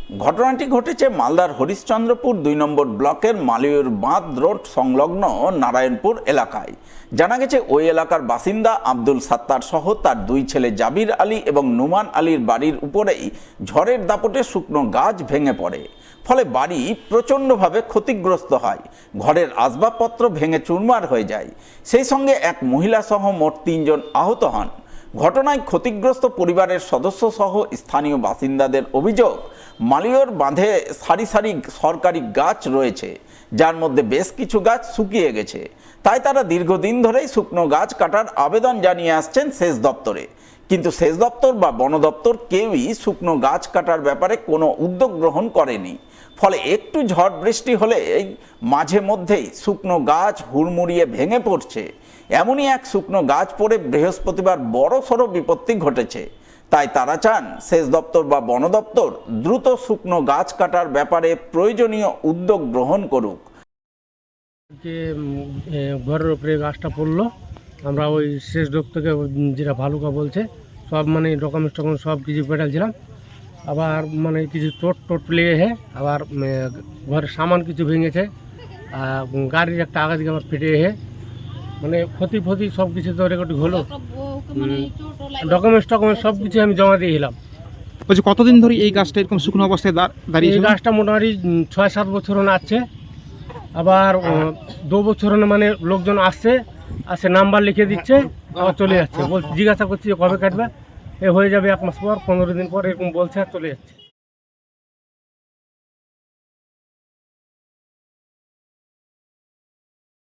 ঘটনাটি ঘটেছে মালদার হরিশ্চন্দ্রপুর ২ নম্বর ব্লকের মালিয়র বাঁধ রোড সংলগ্ন নারায়ণপুর এলাকায়। জানা গেছে ওই এলাকার বাসিন্দা আব্দুল সাত্তার সহ তার ২ ছেলে জাবির আলী এবং নুমান আলীর বাড়ির উপরেই ঝড়ের দাপটে শুকনো গাছ ভেঙে পড়ে। ফলে বাড়ি প্রচণ্ডভাবে ক্ষতিগ্রস্ত হয়, ঘরের আসবাবপত্র ভেঙে চুরমার হয়ে যায়। সেই সঙ্গে এক মহিলা সহ মোট ৩ জন আহত হন। ঘটনায় ক্ষতিগ্রস্ত পরিবারের সদস্য সহ স্থানীয় বাসিন্দাদের অভিযোগ, মালিয়র বাঁধে সারি সারি সরকারি গাছ রয়েছে, যার মধ্যে বেশ কিছু গাছ শুকিয়ে গেছে। তাই তারা দীর্ঘদিন ধরেই শুকনো গাছ কাটার আবেদন জানিয়ে আসছেন সেচ দপ্তরে। কিন্তু সেচ দপ্তর বা বন দপ্তর কেউই শুকনো গাছ কাটার ব্যাপারে কোনো উদ্যোগ গ্রহণ করেনি। ফলে একটু ঝড় বৃষ্টি হলেই মাঝে মধ্যেই শুকনো গাছ হুড়মুড়িয়ে ভেঙে পড়ছে। এমনই এক শুকনো গাছ পড়ে বৃহস্পতিবার বড়সড় বিপত্তি ঘটেছে। তাই তারা চান সেচ দপ্তর বা বন দপ্তর দ্রুত শুকনো গাছ কাটার ব্যাপারে প্রয়োজনীয় উদ্যোগ গ্রহণ করুক। যে ঘরের উপরে গাছটা পড়লো, আমরা ওই সেচ দপ্তরকে যেটা ভালুকা বলছে সব ডকুমেন্টস সব কিছু পেটালছিলাম। আবার কিছু চোট লেগেছে, আবার ঘরের সামান কিছু ভেঙেছে, গাড়ির একটা আগা দিকে আমার ফেটে ক্ষতি সব কিছু তো রেকর্ডিং হলো। ডকুমেন্টস সব কিছু আমি জমা দিয়েছিলাম। বলছি কতদিন ধরে এই গাছটা এরকম শুকনো অবস্থায় দাঁড়িয়ে? এই গাছটা মোটামুটি ৬-৭ বছর আছে। আবার ২ বছর লোকজন আসছে নাম্বার লিখে দিচ্ছে, আবার চলে যাচ্ছে। জিজ্ঞাসা করছি কবে কাটবে, হয়ে যাবে ১ মাস পর, ১৫ দিন পর, এরকম বলছে আর চলে যাচ্ছে।